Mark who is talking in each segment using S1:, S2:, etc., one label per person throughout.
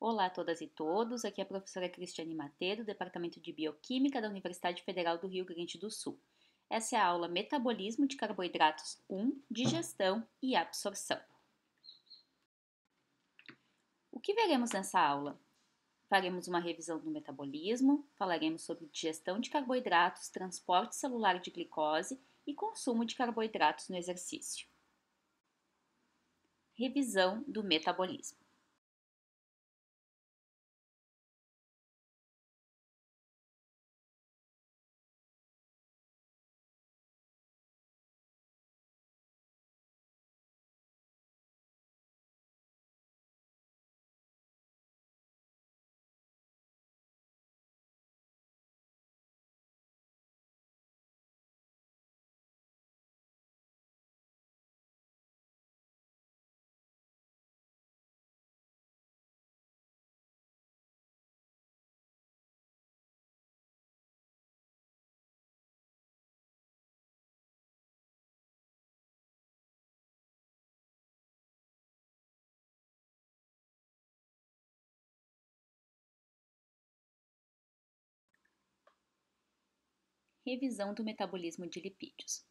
S1: Olá a todas e todos, aqui é a professora Cristiane Matê, do Departamento de Bioquímica da Universidade Federal do Rio Grande do Sul. Essa é a aula Metabolismo de Carboidratos 1, Digestão e Absorção. O que veremos nessa aula? Faremos uma revisão do metabolismo, falaremos sobre digestão de carboidratos, transporte celular de glicose e consumo de carboidratos no exercício. Revisão do metabolismo. Revisão do metabolismo de lipídios.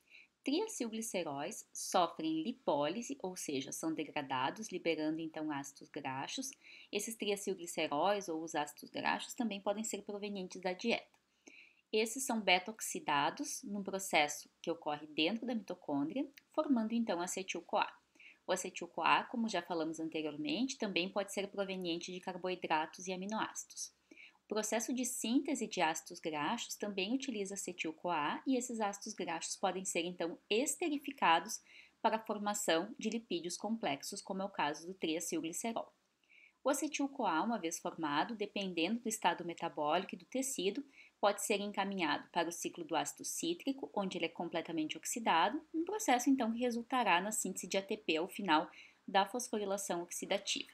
S1: Triacilgliceróis sofrem lipólise, ou seja, são degradados, liberando então ácidos graxos. Esses triacilgliceróis ou os ácidos graxos também podem ser provenientes da dieta. Esses são beta-oxidados num processo que ocorre dentro da mitocôndria, formando então acetil-CoA. O acetil-CoA, como já falamos anteriormente, também pode ser proveniente de carboidratos e aminoácidos. O processo de síntese de ácidos graxos também utiliza acetil-CoA e esses ácidos graxos podem ser então esterificados para a formação de lipídios complexos, como é o caso do triacilglicerol. O acetil-CoA, uma vez formado, dependendo do estado metabólico e do tecido, pode ser encaminhado para o ciclo do ácido cítrico, onde ele é completamente oxidado, um processo então que resultará na síntese de ATP ao final da fosforilação oxidativa.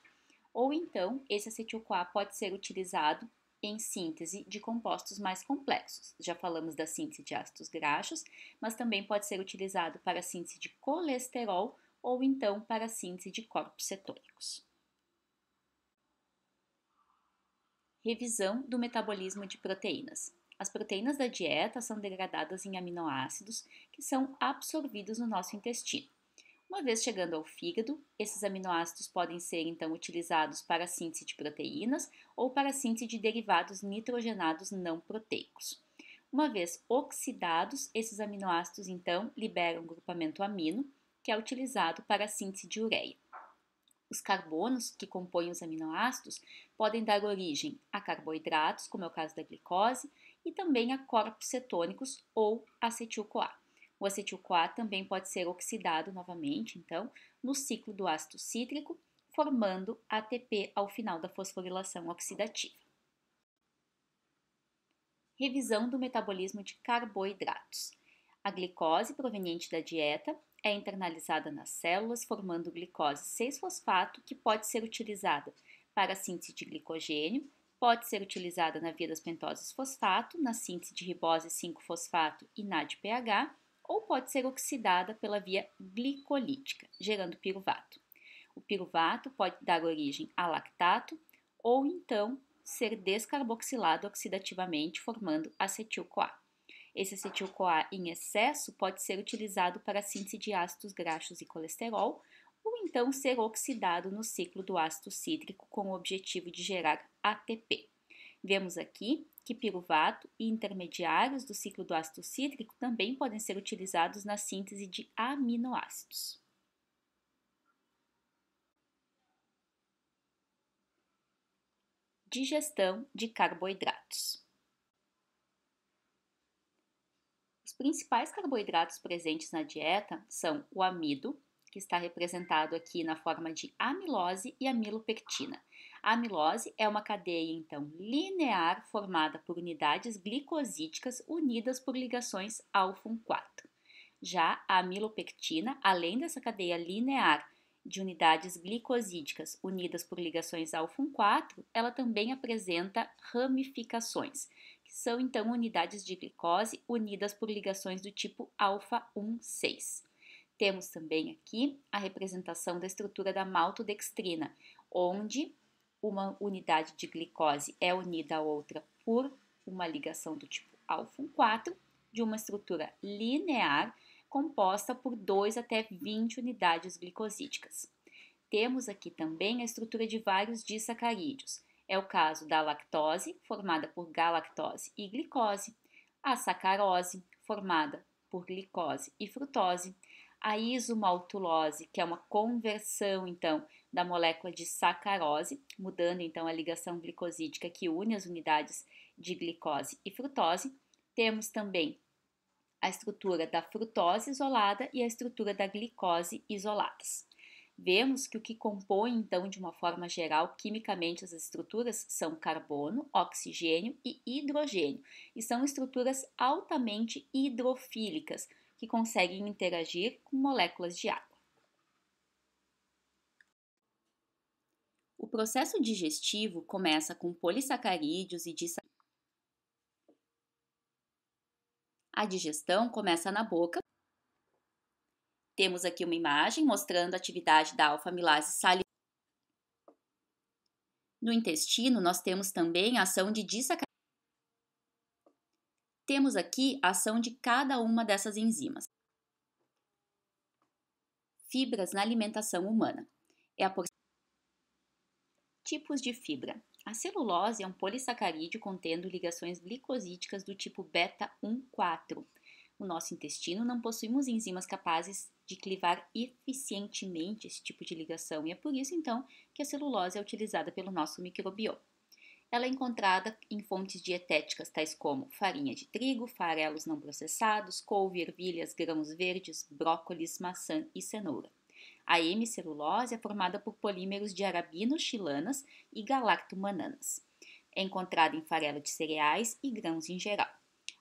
S1: Ou então, esse acetil-CoA pode ser utilizado em síntese de compostos mais complexos. Já falamos da síntese de ácidos graxos, mas também pode ser utilizado para a síntese de colesterol ou então para a síntese de corpos cetônicos. Revisão do metabolismo de proteínas. As proteínas da dieta são degradadas em aminoácidos que são absorvidos no nosso intestino. Uma vez chegando ao fígado, esses aminoácidos podem ser então utilizados para a síntese de proteínas ou para a síntese de derivados nitrogenados não proteicos. Uma vez oxidados, esses aminoácidos então liberam o grupamento amino, que é utilizado para a síntese de ureia. Os carbonos que compõem os aminoácidos podem dar origem a carboidratos, como é o caso da glicose, e também a corpos cetônicos ou acetil-CoA. O acetil-CoA também pode ser oxidado novamente, então, no ciclo do ácido cítrico, formando ATP ao final da fosforilação oxidativa. Revisão do metabolismo de carboidratos. A glicose proveniente da dieta é internalizada nas células, formando glicose 6-fosfato, que pode ser utilizada para a síntese de glicogênio, pode ser utilizada na via das pentoses fosfato, na síntese de ribose 5-fosfato e NADPH, ou pode ser oxidada pela via glicolítica, gerando piruvato. O piruvato pode dar origem a lactato ou então ser descarboxilado oxidativamente, formando acetil-CoA. Esse acetil-CoA em excesso pode ser utilizado para a síntese de ácidos graxos e colesterol, ou então ser oxidado no ciclo do ácido cítrico com o objetivo de gerar ATP. Vemos aqui que piruvato e intermediários do ciclo do ácido cítrico também podem ser utilizados na síntese de aminoácidos. Digestão de carboidratos. Os principais carboidratos presentes na dieta são o amido, que está representado aqui na forma de amilose e amilopectina. A amilose é uma cadeia, então, linear formada por unidades glicosídicas unidas por ligações alfa 4. Já a amilopectina, além dessa cadeia linear de unidades glicosídicas unidas por ligações alfa 4, ela também apresenta ramificações, que são então unidades de glicose unidas por ligações do tipo alfa 6. Temos também aqui a representação da estrutura da maltodextrina, onde uma unidade de glicose é unida à outra por uma ligação do tipo alfa 4, de uma estrutura linear composta por 2 até 20 unidades glicosídicas. Temos aqui também a estrutura de vários disacarídeos. É o caso da lactose, formada por galactose e glicose, a sacarose, formada por glicose e frutose, a isomaltulose, que é uma conversão, então, da molécula de sacarose, mudando, então, a ligação glicosídica que une as unidades de glicose e frutose. Temos também a estrutura da frutose isolada e a estrutura da glicose isoladas. Vemos que o que compõe, então, de uma forma geral, quimicamente as estruturas são carbono, oxigênio e hidrogênio, e são estruturas altamente hidrofílicas, que conseguem interagir com moléculas de água. O processo digestivo começa com polissacarídeos e disacarídeos. A digestão começa na boca. Temos aqui uma imagem mostrando a atividade da alfa-amilase salicylic. No intestino, nós temos também a ação de disacarídeos. Temos aqui a ação de cada uma dessas enzimas. Fibras na alimentação humana. Tipos de fibra. A celulose é um polissacarídeo contendo ligações glicosídicas do tipo beta-1,4. No nosso intestino não possuímos enzimas capazes de clivar eficientemente esse tipo de ligação e é por isso, então, que a celulose é utilizada pelo nosso microbioma. Ela é encontrada em fontes dietéticas tais como farinha de trigo, farelos não processados, couve, ervilhas, grãos verdes, brócolis, maçã e cenoura. A hemicelulose é formada por polímeros de arabinoxilanas e galactomananas. É encontrada em farelo de cereais e grãos em geral.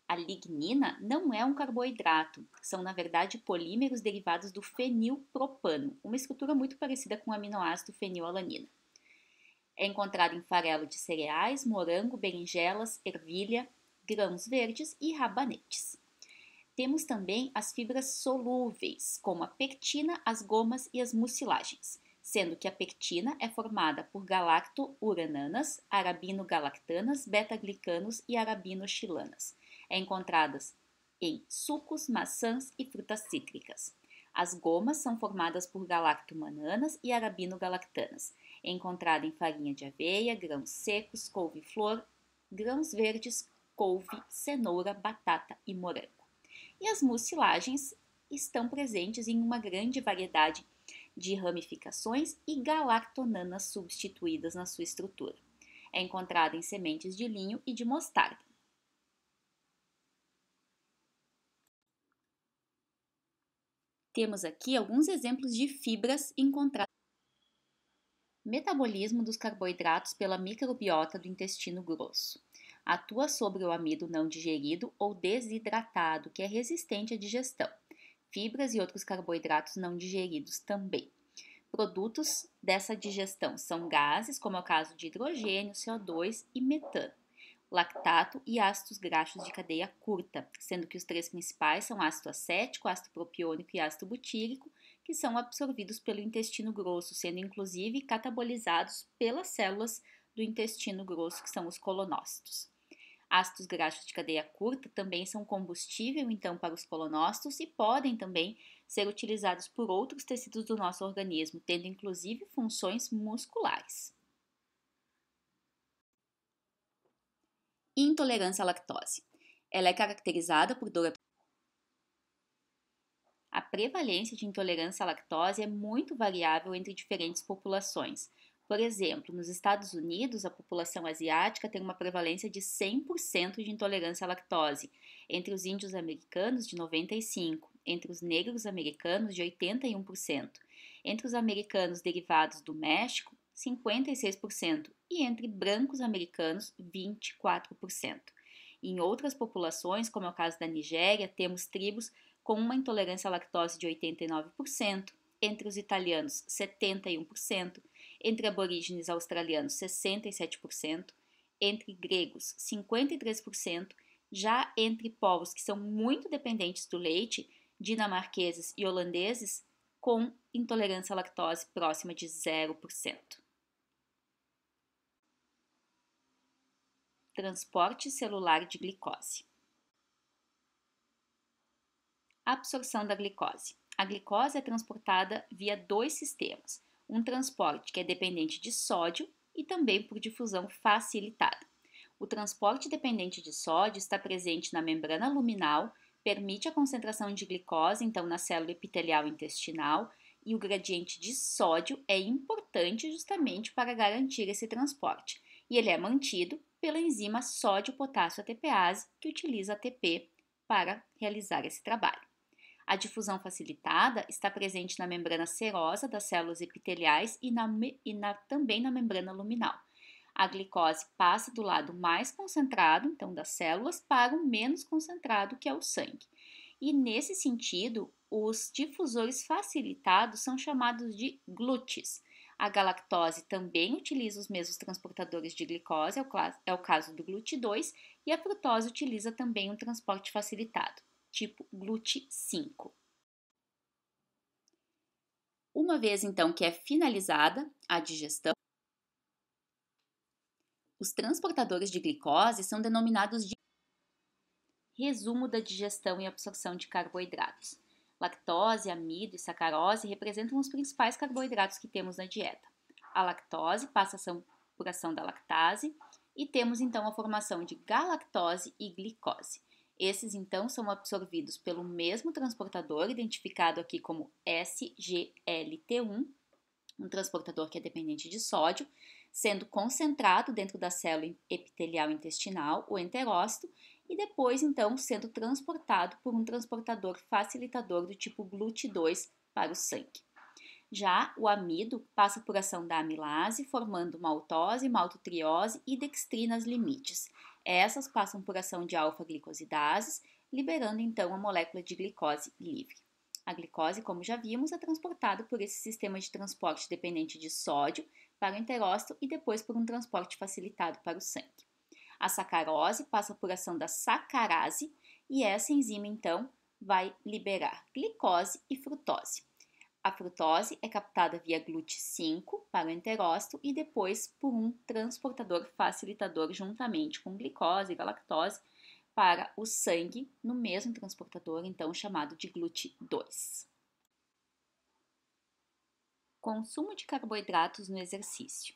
S1: A lignina não é um carboidrato, são na verdade polímeros derivados do fenilpropano, uma estrutura muito parecida com o aminoácido fenilalanina. É encontrado em farelo de cereais, morango, berinjelas, ervilha, grãos verdes e rabanetes. Temos também as fibras solúveis, como a pectina, as gomas e as mucilagens, sendo que a pectina é formada por galactourananas, arabinogalactanas, beta-glicanos e arabinoxilanas. É encontradas em sucos, maçãs e frutas cítricas. As gomas são formadas por galactomananas e arabinogalactanas. É encontrada em farinha de aveia, grãos secos, couve-flor, grãos verdes, couve, cenoura, batata e morango. E as mucilagens estão presentes em uma grande variedade de ramificações e galactonanas substituídas na sua estrutura. É encontrada em sementes de linho e de mostarda. Temos aqui alguns exemplos de fibras encontradas. Metabolismo dos carboidratos pela microbiota do intestino grosso. Atua sobre o amido não digerido ou desidratado, que é resistente à digestão. Fibras e outros carboidratos não digeridos também. Produtos dessa digestão são gases, como é o caso de hidrogênio, CO2 e metano. Lactato e ácidos graxos de cadeia curta, sendo que os três principais são ácido acético, ácido propiônico e ácido butírico, que são absorvidos pelo intestino grosso, sendo inclusive catabolizados pelas células do intestino grosso, que são os colonócitos. Ácidos graxos de cadeia curta também são combustível, então, para os colonócitos e podem também ser utilizados por outros tecidos do nosso organismo, tendo inclusive funções musculares. Intolerância à lactose. Ela é caracterizada por dor. A prevalência de intolerância à lactose é muito variável entre diferentes populações. Por exemplo, nos Estados Unidos, a população asiática tem uma prevalência de 100% de intolerância à lactose, entre os índios americanos de 95%, entre os negros americanos de 81%, entre os americanos derivados do México, 56%, e entre brancos americanos, 24%. Em outras populações, como é o caso da Nigéria, temos tribos com uma intolerância à lactose de 89%, entre os italianos, 71%, entre aborígenes australianos, 67%, entre gregos, 53%, já entre povos que são muito dependentes do leite, dinamarqueses e holandeses, com intolerância à lactose próxima de 0%. Transporte celular de glicose. Absorção da glicose. A glicose é transportada via dois sistemas, um transporte que é dependente de sódio e também por difusão facilitada. O transporte dependente de sódio está presente na membrana luminal, permite a concentração de glicose, então, na célula epitelial intestinal, e o gradiente de sódio é importante justamente para garantir esse transporte. E ele é mantido pela enzima sódio-potássio ATPase, que utiliza ATP para realizar esse trabalho. A difusão facilitada está presente na membrana serosa das células epiteliais e também na membrana luminal. A glicose passa do lado mais concentrado, então das células, para o menos concentrado, que é o sangue. E nesse sentido, os difusores facilitados são chamados de glúteos. A galactose também utiliza os mesmos transportadores de glicose, é o caso do GLUT2, e a frutose utiliza também um transporte facilitado, tipo GLUT5. Uma vez então que é finalizada a digestão, os transportadores de glicose são denominados de resumo da digestão e absorção de carboidratos. Lactose, amido e sacarose representam os principais carboidratos que temos na dieta. A lactose passa por ação da lactase e temos então a formação de galactose e glicose. Esses então são absorvidos pelo mesmo transportador, identificado aqui como SGLT1, um transportador que é dependente de sódio, sendo concentrado dentro da célula epitelial intestinal, o enterócito, e depois, então, sendo transportado por um transportador facilitador do tipo GLUT2 para o sangue. Já o amido passa por ação da amilase, formando maltose, maltotriose e dextrinas limites. Essas passam por ação de alfa-glicosidases, liberando, então, a molécula de glicose livre. A glicose, como já vimos, é transportada por esse sistema de transporte dependente de sódio para o enterócito e depois por um transporte facilitado para o sangue. A sacarose passa por ação da sacarase e essa enzima, então, vai liberar glicose e frutose. A frutose é captada via GLUT5 para o enterócito e depois por um transportador facilitador juntamente com glicose e galactose para o sangue no mesmo transportador, então chamado de GLUT2. Consumo de carboidratos no exercício.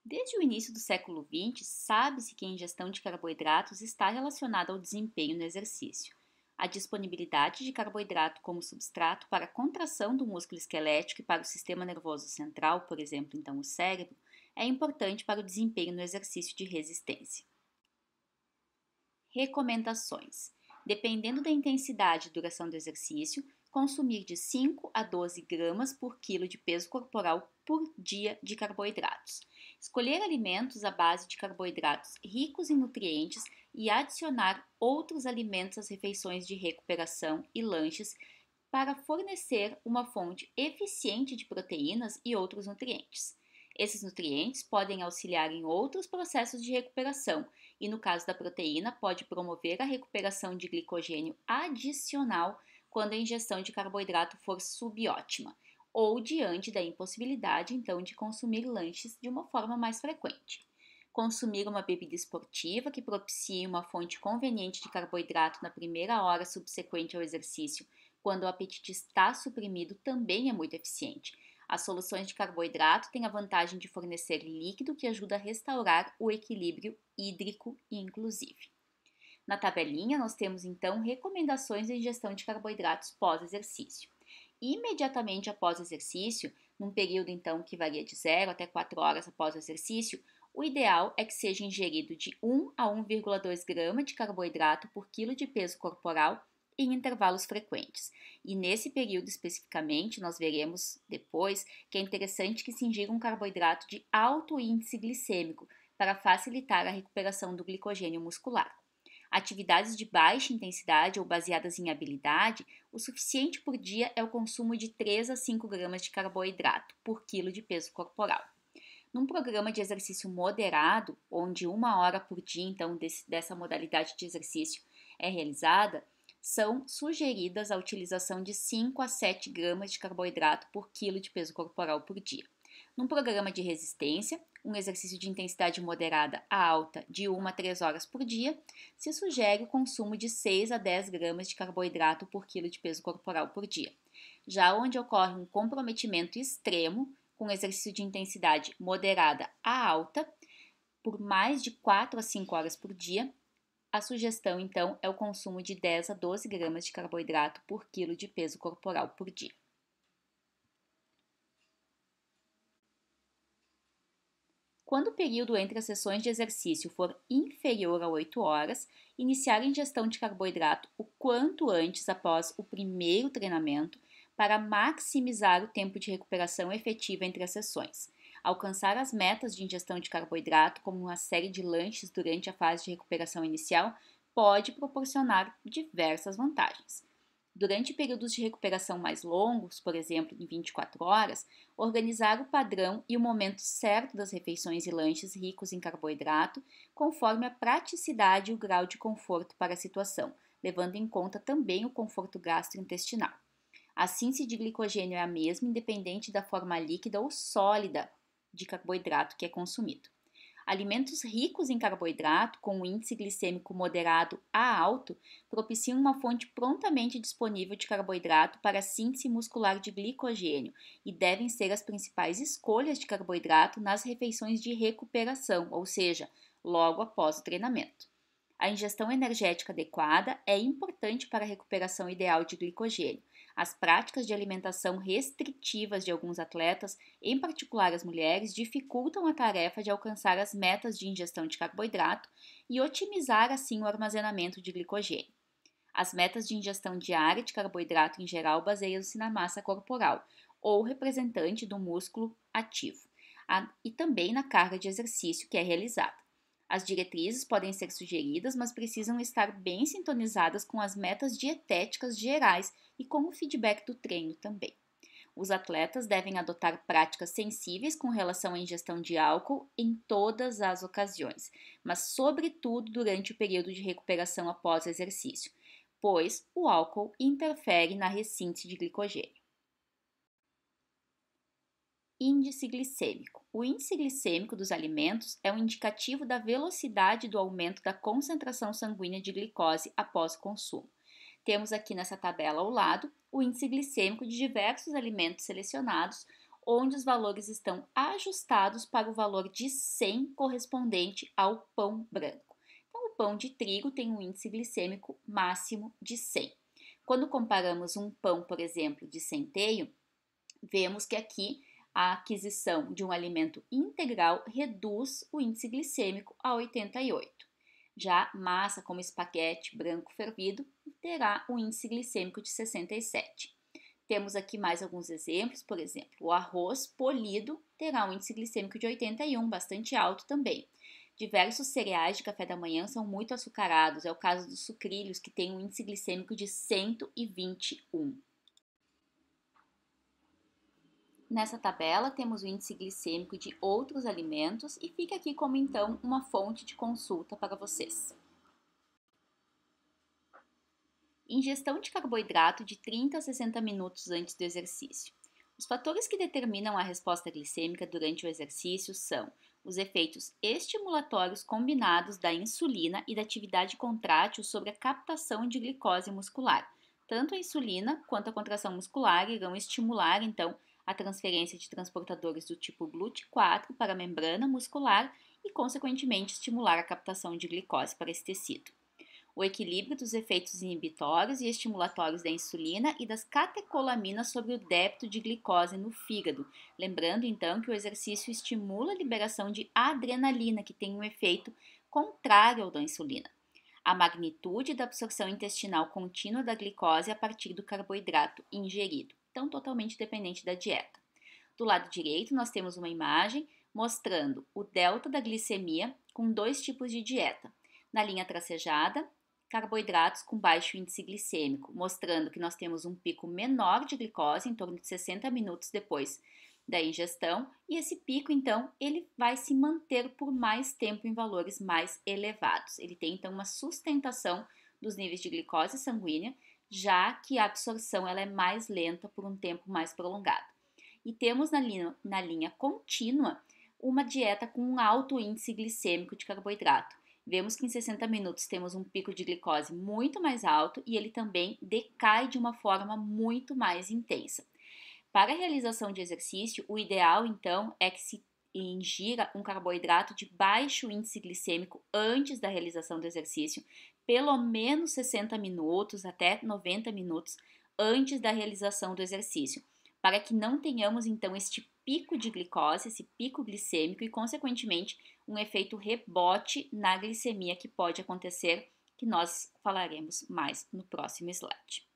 S1: Desde o início do século XX, sabe-se que a ingestão de carboidratos está relacionada ao desempenho no exercício. A disponibilidade de carboidrato como substrato para a contração do músculo esquelético e para o sistema nervoso central, por exemplo, então o cérebro, é importante para o desempenho no exercício de resistência. Recomendações. Dependendo da intensidade e duração do exercício, consumir de 5 a 12 gramas por quilo de peso corporal por dia de carboidratos. Escolher alimentos à base de carboidratos ricos em nutrientes e adicionar outros alimentos às refeições de recuperação e lanches para fornecer uma fonte eficiente de proteínas e outros nutrientes. Esses nutrientes podem auxiliar em outros processos de recuperação e, no caso da proteína, pode promover a recuperação de glicogênio adicional quando a ingestão de carboidrato for subótima, ou diante da impossibilidade, então, de consumir lanches de uma forma mais frequente. Consumir uma bebida esportiva que propicie uma fonte conveniente de carboidrato na primeira hora subsequente ao exercício, quando o apetite está suprimido, também é muito eficiente. As soluções de carboidrato têm a vantagem de fornecer líquido que ajuda a restaurar o equilíbrio hídrico, inclusive. Na tabelinha, nós temos então recomendações de ingestão de carboidratos pós-exercício. Imediatamente após o exercício, num período então que varia de 0 até 4 horas após o exercício, o ideal é que seja ingerido de 1 a 1,2 grama de carboidrato por quilo de peso corporal em intervalos frequentes. E nesse período especificamente, nós veremos depois que é interessante que se ingira um carboidrato de alto índice glicêmico para facilitar a recuperação do glicogênio muscular. Atividades de baixa intensidade ou baseadas em habilidade, o suficiente por dia é o consumo de 3 a 5 gramas de carboidrato por quilo de peso corporal. Num programa de exercício moderado, onde 1 hora por dia, então, dessa modalidade de exercício é realizada, são sugeridas a utilização de 5 a 7 gramas de carboidrato por quilo de peso corporal por dia. Num programa de resistência, um exercício de intensidade moderada a alta de 1 a 3 horas por dia, se sugere o consumo de 6 a 10 gramas de carboidrato por quilo de peso corporal por dia. Já onde ocorre um comprometimento extremo, com exercício de intensidade moderada a alta, por mais de 4 a 5 horas por dia, a sugestão então é o consumo de 10 a 12 gramas de carboidrato por quilo de peso corporal por dia. Quando o período entre as sessões de exercício for inferior a 8 horas, iniciar a ingestão de carboidrato o quanto antes após o primeiro treinamento para maximizar o tempo de recuperação efetiva entre as sessões. Alcançar as metas de ingestão de carboidrato, como uma série de lanches durante a fase de recuperação inicial, pode proporcionar diversas vantagens. Durante períodos de recuperação mais longos, por exemplo, em 24 horas, organizar o padrão e o momento certo das refeições e lanches ricos em carboidrato, conforme a praticidade e o grau de conforto para a situação, levando em conta também o conforto gastrointestinal. A síntese de glicogênio é a mesma, independente da forma líquida ou sólida de carboidrato que é consumido. Alimentos ricos em carboidrato, com um índice glicêmico moderado a alto, propiciam uma fonte prontamente disponível de carboidrato para a síntese muscular de glicogênio e devem ser as principais escolhas de carboidrato nas refeições de recuperação, ou seja, logo após o treinamento. A ingestão energética adequada é importante para a recuperação ideal de glicogênio. As práticas de alimentação restritivas de alguns atletas, em particular as mulheres, dificultam a tarefa de alcançar as metas de ingestão de carboidrato e otimizar assim o armazenamento de glicogênio. As metas de ingestão diária de carboidrato em geral baseiam-se na massa corporal ou representante do músculo ativo e também na carga de exercício que é realizada. As diretrizes podem ser sugeridas, mas precisam estar bem sintonizadas com as metas dietéticas gerais e com o feedback do treino também. Os atletas devem adotar práticas sensíveis com relação à ingestão de álcool em todas as ocasiões, mas sobretudo durante o período de recuperação após o exercício, pois o álcool interfere na ressíntese de glicogênio. Índice glicêmico. O índice glicêmico dos alimentos é um indicativo da velocidade do aumento da concentração sanguínea de glicose após o consumo. Temos aqui nessa tabela ao lado o índice glicêmico de diversos alimentos selecionados, onde os valores estão ajustados para o valor de 100 correspondente ao pão branco. Então, o pão de trigo tem um índice glicêmico máximo de 100. Quando comparamos um pão, por exemplo, de centeio, vemos que aqui a aquisição de um alimento integral reduz o índice glicêmico a 88. Já massa como espaguete branco fervido terá um índice glicêmico de 67. Temos aqui mais alguns exemplos, por exemplo, o arroz polido terá um índice glicêmico de 81, bastante alto também. Diversos cereais de café da manhã são muito açucarados, é o caso dos sucrilhos, que tem um índice glicêmico de 121. Nessa tabela temos o índice glicêmico de outros alimentos e fica aqui como então uma fonte de consulta para vocês. Ingestão de carboidrato de 30 a 60 minutos antes do exercício. Os fatores que determinam a resposta glicêmica durante o exercício são os efeitos estimulatórios combinados da insulina e da atividade contrátil sobre a captação de glicose muscular. Tanto a insulina quanto a contração muscular irão estimular, então, a transferência de transportadores do tipo GLUT4 para a membrana muscular e, consequentemente, estimular a captação de glicose para esse tecido. O equilíbrio dos efeitos inibitórios e estimulatórios da insulina e das catecolaminas sobre o débito de glicose no fígado. Lembrando, então, que o exercício estimula a liberação de adrenalina, que tem um efeito contrário ao da insulina. A magnitude da absorção intestinal contínua da glicose a partir do carboidrato ingerido. Então, totalmente dependente da dieta. Do lado direito, nós temos uma imagem mostrando o delta da glicemia com dois tipos de dieta. Na linha tracejada, carboidratos com baixo índice glicêmico, mostrando que nós temos um pico menor de glicose, em torno de 60 minutos depois da ingestão, e esse pico, então, ele vai se manter por mais tempo em valores mais elevados. Ele tem, então, uma sustentação dos níveis de glicose sanguínea, já que a absorção ela é mais lenta por um tempo mais prolongado. e temos na linha contínua uma dieta com um alto índice glicêmico de carboidrato. Vemos que em 60 minutos temos um pico de glicose muito mais alto e ele também decai de uma forma muito mais intensa. Para a realização de exercício, o ideal então é que se ingira um carboidrato de baixo índice glicêmico antes da realização do exercício, pelo menos 60 minutos até 90 minutos antes da realização do exercício, para que não tenhamos então este pico de glicose, esse pico glicêmico e, consequentemente, um efeito rebote na glicemia que pode acontecer, que nós falaremos mais no próximo slide.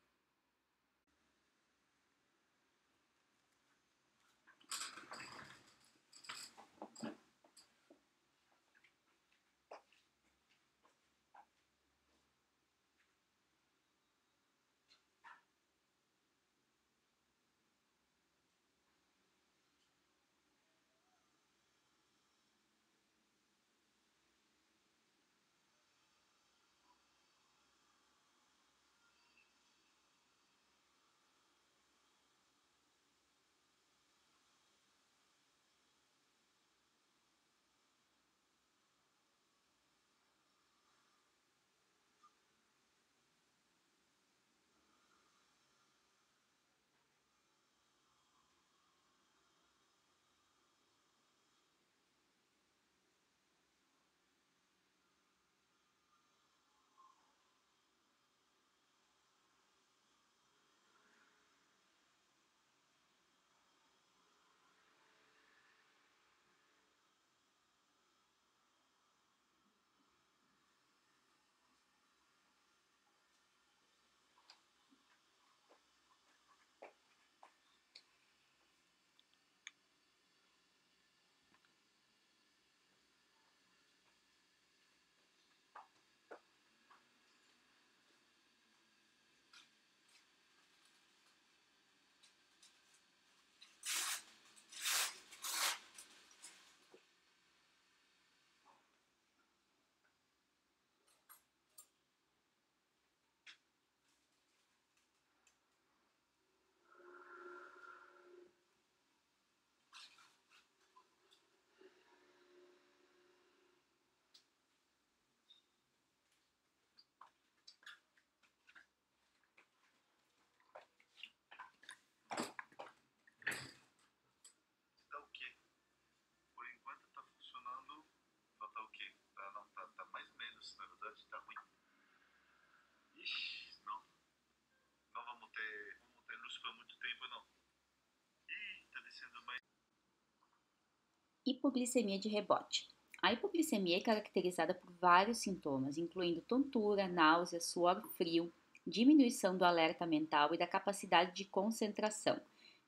S1: Hipoglicemia de rebote. A hipoglicemia é caracterizada por vários sintomas, incluindo tontura, náusea, suor frio, diminuição do alerta mental e da capacidade de concentração,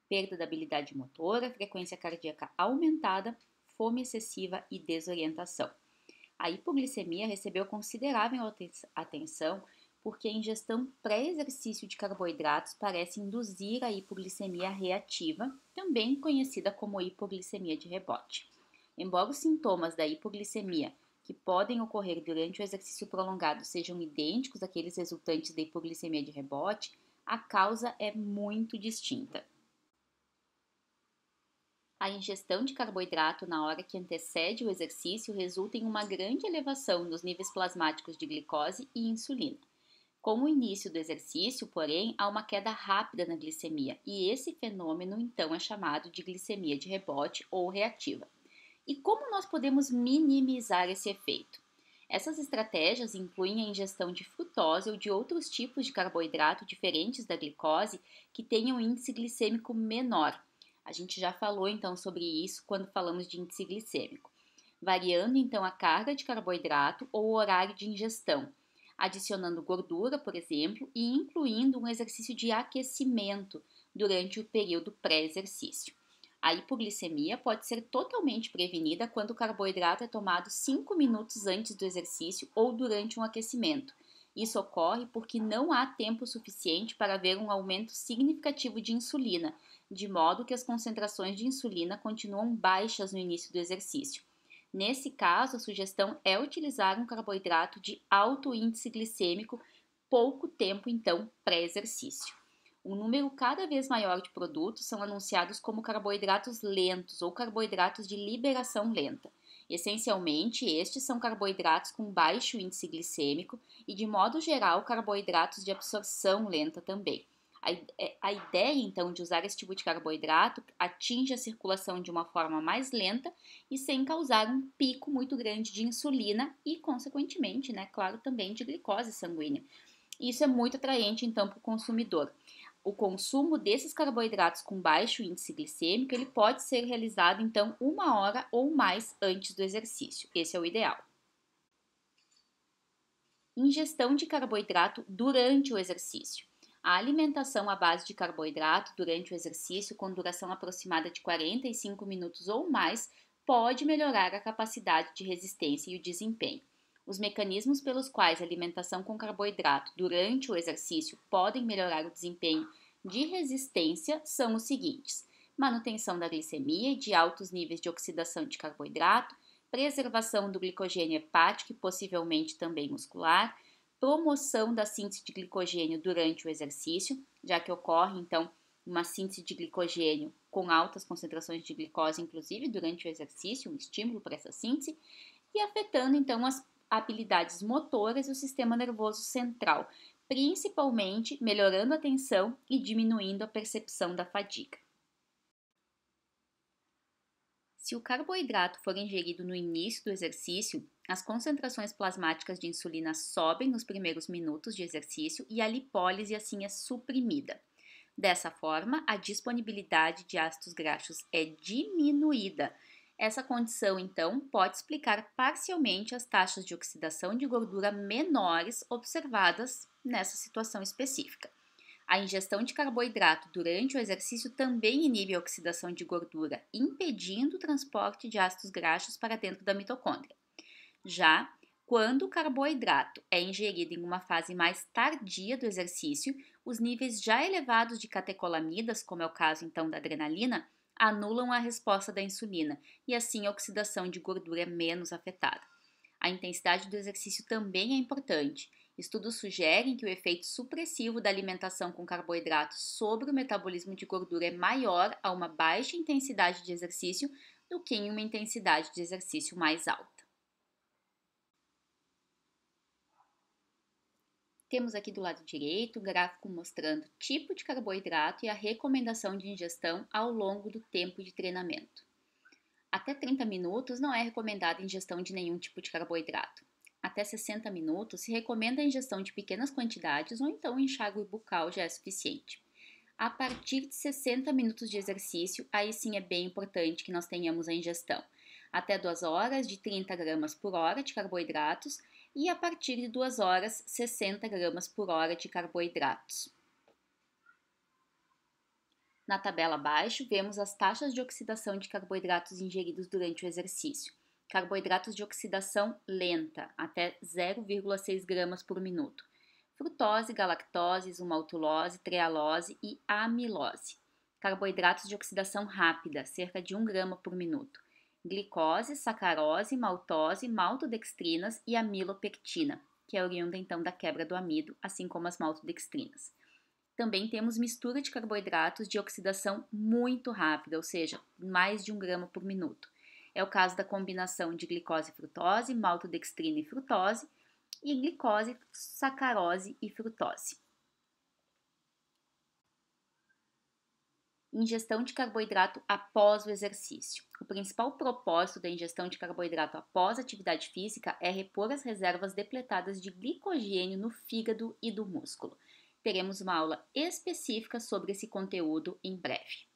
S1: perda da habilidade motora, frequência cardíaca aumentada, fome excessiva e desorientação. A hipoglicemia recebeu considerável atenção porque a ingestão pré-exercício de carboidratos parece induzir a hipoglicemia reativa, também conhecida como hipoglicemia de rebote. Embora os sintomas da hipoglicemia que podem ocorrer durante o exercício prolongado sejam idênticos àqueles resultantes da hipoglicemia de rebote, a causa é muito distinta. A ingestão de carboidrato na hora que antecede o exercício resulta em uma grande elevação nos níveis plasmáticos de glicose e insulina. Com o início do exercício, porém, há uma queda rápida na glicemia, e esse fenômeno então é chamado de glicemia de rebote ou reativa. E como nós podemos minimizar esse efeito? Essas estratégias incluem a ingestão de frutose ou de outros tipos de carboidrato diferentes da glicose que tenham índice glicêmico menor. A gente já falou então sobre isso quando falamos de índice glicêmico. Variando então a carga de carboidrato ou o horário de ingestão, adicionando gordura, por exemplo, e incluindo um exercício de aquecimento durante o período pré-exercício. A hipoglicemia pode ser totalmente prevenida quando o carboidrato é tomado 5 minutos antes do exercício ou durante um aquecimento. Isso ocorre porque não há tempo suficiente para haver um aumento significativo de insulina, de modo que as concentrações de insulina continuam baixas no início do exercício. Nesse caso, a sugestão é utilizar um carboidrato de alto índice glicêmico pouco tempo então pré-exercício. Um número cada vez maior de produtos são anunciados como carboidratos lentos ou carboidratos de liberação lenta. Essencialmente, estes são carboidratos com baixo índice glicêmico e, de modo geral, carboidratos de absorção lenta também. A ideia, então, de usar esse tipo de carboidrato atinge a circulação de uma forma mais lenta e sem causar um pico muito grande de insulina e, consequentemente, né, claro, também de glicose sanguínea. Isso é muito atraente, então, para o consumidor. O consumo desses carboidratos com baixo índice glicêmico, ele pode ser realizado, então, 1 hora ou mais antes do exercício. Esse é o ideal. Ingestão de carboidrato durante o exercício. A alimentação à base de carboidrato durante o exercício, com duração aproximada de 45 minutos ou mais, pode melhorar a capacidade de resistência e o desempenho. Os mecanismos pelos quais a alimentação com carboidrato durante o exercício podem melhorar o desempenho de resistência são os seguintes: manutenção da glicemia e de altos níveis de oxidação de carboidrato, preservação do glicogênio hepático e possivelmente também muscular, promoção da síntese de glicogênio durante o exercício, já que ocorre então uma síntese de glicogênio com altas concentrações de glicose, inclusive durante o exercício, um estímulo para essa síntese, e afetando então as habilidades motoras e o sistema nervoso central, principalmente melhorando a tensão e diminuindo a percepção da fadiga. Se o carboidrato for ingerido no início do exercício, as concentrações plasmáticas de insulina sobem nos primeiros minutos de exercício e a lipólise assim é suprimida. Dessa forma, a disponibilidade de ácidos graxos é diminuída. Essa condição, então, pode explicar parcialmente as taxas de oxidação de gordura menores observadas nessa situação específica. A ingestão de carboidrato durante o exercício também inibe a oxidação de gordura, impedindo o transporte de ácidos graxos para dentro da mitocôndria. Já quando o carboidrato é ingerido em uma fase mais tardia do exercício, os níveis já elevados de catecolamidas, como é o caso então da adrenalina, anulam a resposta da insulina e assim a oxidação de gordura é menos afetada. A intensidade do exercício também é importante. Estudos sugerem que o efeito supressivo da alimentação com carboidratos sobre o metabolismo de gordura é maior a uma baixa intensidade de exercício do que em uma intensidade de exercício mais alta. Temos aqui do lado direito o gráfico mostrando o tipo de carboidrato e a recomendação de ingestão ao longo do tempo de treinamento. Até 30 minutos não é recomendada a ingestão de nenhum tipo de carboidrato. Até 60 minutos se recomenda a ingestão de pequenas quantidades ou então o enxágue bucal já é suficiente. A partir de 60 minutos de exercício, aí sim é bem importante que nós tenhamos a ingestão. Até 2 horas de 30 gramas por hora de carboidratos e a partir de 2 horas, 60 gramas por hora de carboidratos. Na tabela abaixo, vemos as taxas de oxidação de carboidratos ingeridos durante o exercício. Carboidratos de oxidação lenta, até 0,6 gramas por minuto. Frutose, galactose, isomaltulose, trealose e amilose. Carboidratos de oxidação rápida, cerca de 1 grama por minuto. Glicose, sacarose, maltose, maltodextrinas e amilopectina, que é oriunda então da quebra do amido, assim como as maltodextrinas. Também temos mistura de carboidratos de oxidação muito rápida, ou seja, mais de 1 grama por minuto. É o caso da combinação de glicose e frutose, maltodextrina e frutose, e glicose, sacarose e frutose. Ingestão de carboidrato após o exercício. O principal propósito da ingestão de carboidrato após a atividade física é repor as reservas depletadas de glicogênio no fígado e do músculo. Teremos uma aula específica sobre esse conteúdo em breve.